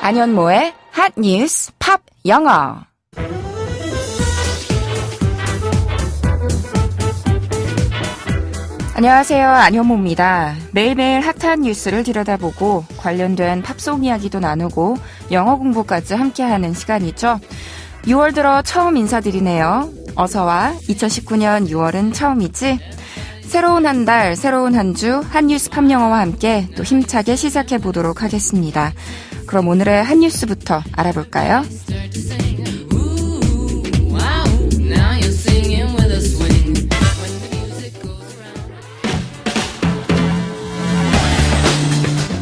안현모의 핫뉴스 팝 영어. 안녕하세요. 안현모입니다. 매일매일 핫한 뉴스를 들여다보고 관련된 팝송 이야기도 나누고 영어 공부까지 함께하는 시간이죠. 6월 들어 처음 인사드리네요. 어서와. 2019년 6월은 처음이지? 새로운 한 달, 새로운 한 주 핫뉴스 팝 영어와 함께 또 힘차게 시작해보도록 하겠습니다. 그럼 오늘의 핫뉴스부터 알아볼까요?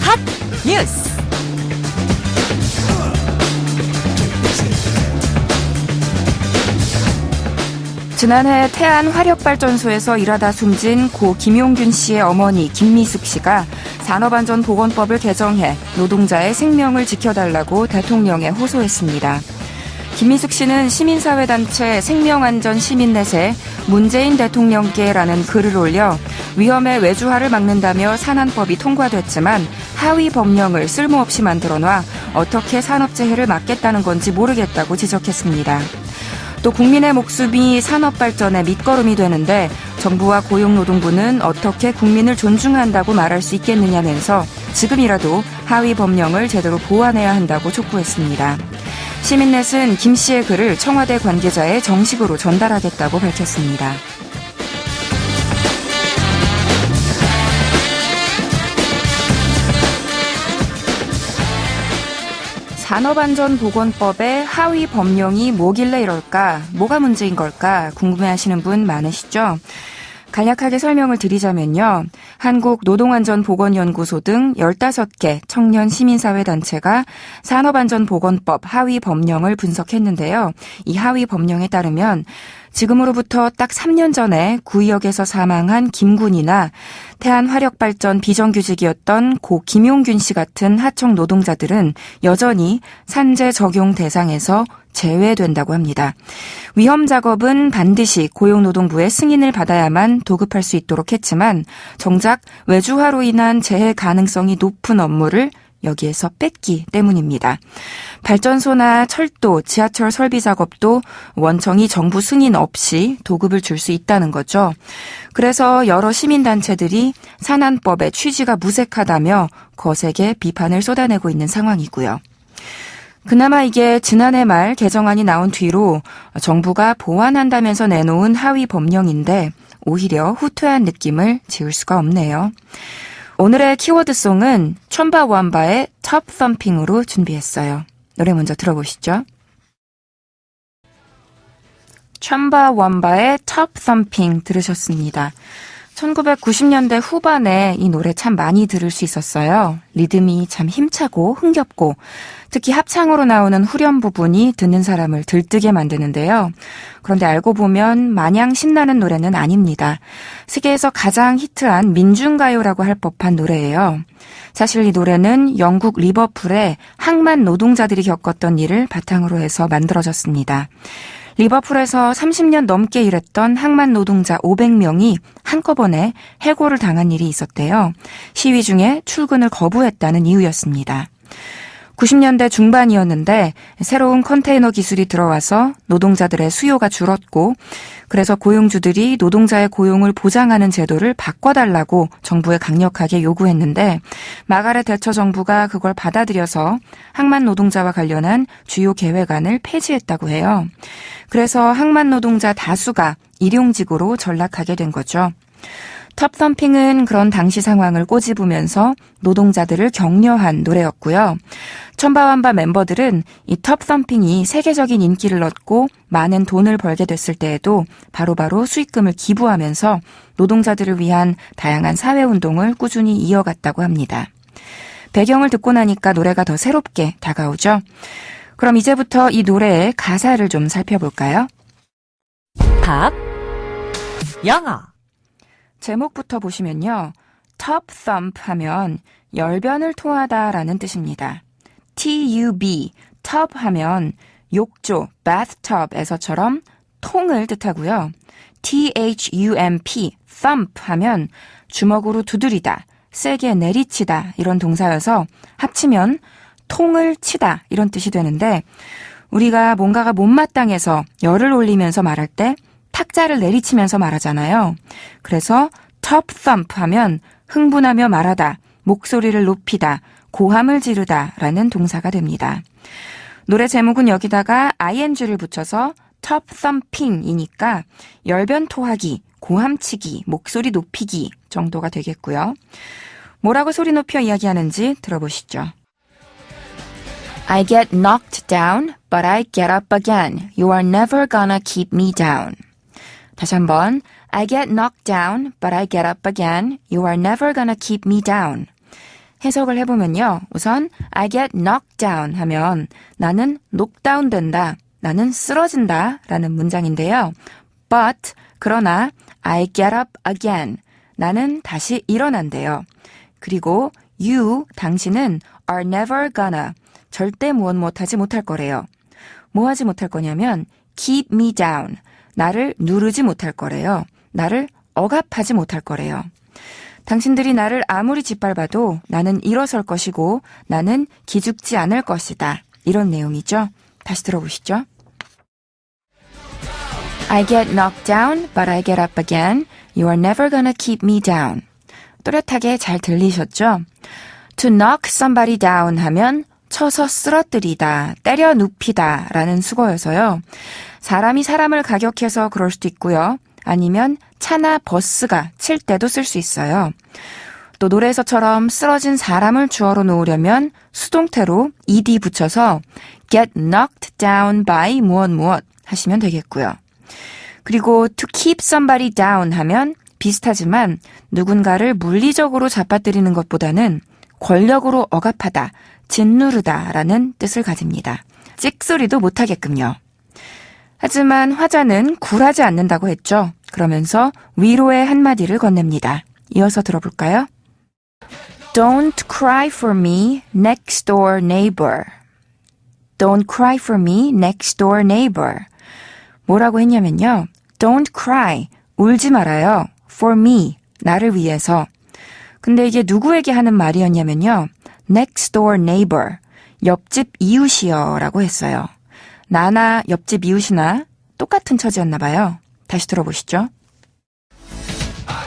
핫뉴스! 지난해 태안 화력발전소에서 일하다 숨진 고 김용균 씨의 어머니 김미숙 씨가 산업안전보건법을 개정해 노동자의 생명을 지켜달라고 대통령에 호소했습니다. 김미숙 씨는 시민사회단체 생명안전시민넷에 문재인 대통령께라는 글을 올려 위험의 외주화를 막는다며 산안법이 통과됐지만 하위 법령을 쓸모없이 만들어놔 어떻게 산업재해를 막겠다는 건지 모르겠다고 지적했습니다. 또 국민의 목숨이 산업발전의 밑거름이 되는데 정부와 고용노동부는 어떻게 국민을 존중한다고 말할 수 있겠느냐면서 지금이라도 하위 법령을 제대로 보완해야 한다고 촉구했습니다. 시민넷은 김 씨의 글을 청와대 관계자에 정식으로 전달하겠다고 밝혔습니다. 산업안전보건법의 하위 법령이 뭐길래 이럴까? 뭐가 문제인 걸까? 궁금해하시는 분 많으시죠? 간략하게 설명을 드리자면요. 한국노동안전보건연구소 등 15개 청년 시민사회단체가 산업안전보건법 하위 법령을 분석했는데요. 이 하위 법령에 따르면 지금으로부터 딱 3년 전에 구의역에서 사망한 김군이나 태안 화력발전 비정규직이었던 고 김용균 씨 같은 하청 노동자들은 여전히 산재 적용 대상에서 제외된다고 합니다. 위험 작업은 반드시 고용노동부의 승인을 받아야만 도급할 수 있도록 했지만 정작 외주화로 인한 재해 가능성이 높은 업무를 여기에서 뺐기 때문입니다. 발전소나 철도, 지하철 설비 작업도 원청이 정부 승인 없이 도급을 줄 수 있다는 거죠. 그래서 여러 시민단체들이 산안법의 취지가 무색하다며 거세게 비판을 쏟아내고 있는 상황이고요. 그나마 이게 지난해 말 개정안이 나온 뒤로 정부가 보완한다면서 내놓은 하위 법령인데 오히려 후퇴한 느낌을 지울 수가 없네요. 오늘의 키워드송은 촌바완바의 톱 썸핑으로 준비했어요. 노래 먼저 들어보시죠. 촌바완바의 톱 썸핑 들으셨습니다. 1990년대 후반에 이 노래 참 많이 들을 수 있었어요. 리듬이 참 힘차고 흥겹고 특히 합창으로 나오는 후렴 부분이 듣는 사람을 들뜨게 만드는데요. 그런데 알고 보면 마냥 신나는 노래는 아닙니다. 세계에서 가장 히트한 민중가요라고 할 법한 노래예요. 사실 이 노래는 영국 리버풀의 항만 노동자들이 겪었던 일을 바탕으로 해서 만들어졌습니다. 리버풀에서 30년 넘게 일했던 항만 노동자 500명이 한꺼번에 해고를 당한 일이 있었대요. 시위 중에 출근을 거부했다는 이유였습니다. 90년대 중반이었는데 새로운 컨테이너 기술이 들어와서 노동자들의 수요가 줄었고 그래서 고용주들이 노동자의 고용을 보장하는 제도를 바꿔달라고 정부에 강력하게 요구했는데 마가렛 대처 정부가 그걸 받아들여서 항만 노동자와 관련한 주요 계획안을 폐지했다고 해요. 그래서 항만 노동자 다수가 일용직으로 전락하게 된 거죠. 톱 썸핑은 그런 당시 상황을 꼬집으면서 노동자들을 격려한 노래였고요. 촌바완바 멤버들은 이 톱 썸핑이 세계적인 인기를 얻고 많은 돈을 벌게 됐을 때에도 바로바로 수익금을 기부하면서 노동자들을 위한 다양한 사회운동을 꾸준히 이어갔다고 합니다. 배경을 듣고 나니까 노래가 더 새롭게 다가오죠. 그럼 이제부터 이 노래의 가사를 좀 살펴볼까요? 팝 영어 제목부터 보시면요. top thump 하면 열변을 토하다라는 뜻입니다. T-U-B, top 하면 욕조, bathtub에서처럼 통을 뜻하고요. T-H-U-M-P, thump 하면 주먹으로 두드리다, 세게 내리치다 이런 동사여서 합치면 통을 치다 이런 뜻이 되는데 우리가 뭔가가 못마땅해서 열을 올리면서 말할 때 탁자를 내리치면서 말하잖아요. 그래서 top thump 하면 흥분하며 말하다, 목소리를 높이다, 고함을 지르다 라는 동사가 됩니다. 노래 제목은 여기다가 ing를 붙여서 top thumping이니까 열변토하기, 고함치기, 목소리 높이기 정도가 되겠고요. 뭐라고 소리 높여 이야기하는지 들어보시죠. I get knocked down, but I get up again. You are never gonna keep me down. 다시 한번. I get knocked down, but I get up again. You are never gonna keep me down. 해석을 해보면요. 우선 I get knocked down 하면 나는 knockdown 된다, 나는 쓰러진다 라는 문장인데요. But 그러나 I get up again. 나는 다시 일어난대요. 그리고 you, 당신은 are never gonna. 절대 무엇하지 못할 거래요. 뭐 하지 못할 거냐면 keep me down. 나를 누르지 못할 거래요. 나를 억압하지 못할 거래요. 당신들이 나를 아무리 짓밟아도 나는 일어설 것이고 나는 기죽지 않을 것이다. 이런 내용이죠. 다시 들어보시죠. I get knocked down, but I get up again. You are never gonna keep me down. 또렷하게 잘 들리셨죠? To knock somebody down 하면 쳐서 쓰러뜨리다, 때려 눕히다 라는 수거여서요. 사람이 사람을 가격해서 그럴 수도 있고요. 아니면 차나 버스가 칠 때도 쓸 수 있어요. 또 노래에서처럼 쓰러진 사람을 주어로 놓으려면 수동태로 ed 붙여서 get knocked down by 무엇 하시면 되겠고요. 그리고 to keep somebody down 하면 비슷하지만 누군가를 물리적으로 잡아뜨리는 것보다는 권력으로 억압하다, 짓누르다 라는 뜻을 가집니다. 찍소리도 못하게끔요. 하지만 화자는 굴하지 않는다고 했죠. 그러면서 위로의 한마디를 건넵니다. 이어서 들어볼까요? Don't cry for me, next door neighbor. Don't cry for me, next door neighbor. 뭐라고 했냐면요. Don't cry, 울지 말아요. For me, 나를 위해서. 근데 이게 누구에게 하는 말이었냐면요. Next door neighbor, 옆집 이웃이요 라고 했어요. 나나 옆집 이웃이나 똑같은 처지였나 봐요. 다시 들어보시죠.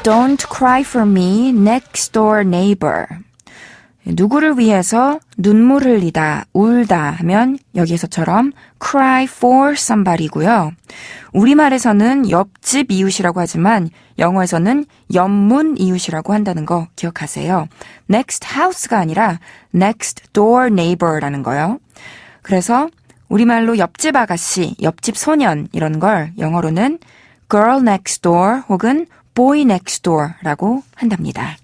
Don't cry for me, next door neighbor. 누구를 위해서 눈물 흘리다, 울다 하면 여기에서처럼 cry for somebody고요. 우리말에서는 옆집 이웃이라고 하지만 영어에서는 옆문 이웃이라고 한다는 거 기억하세요. next house가 아니라 next door neighbor라는 거요. 그래서 우리말로 옆집 아가씨, 옆집 소년 이런 걸 영어로는 girl next door 혹은 boy next door라고 한답니다.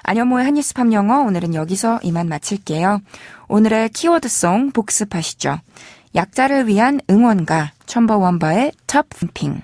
안현모의 한입스팝 영어 오늘은 여기서 이만 마칠게요. 오늘의 키워드송 복습하시죠. 약자를 위한 응원가 첨버원바의 톱 펌핑.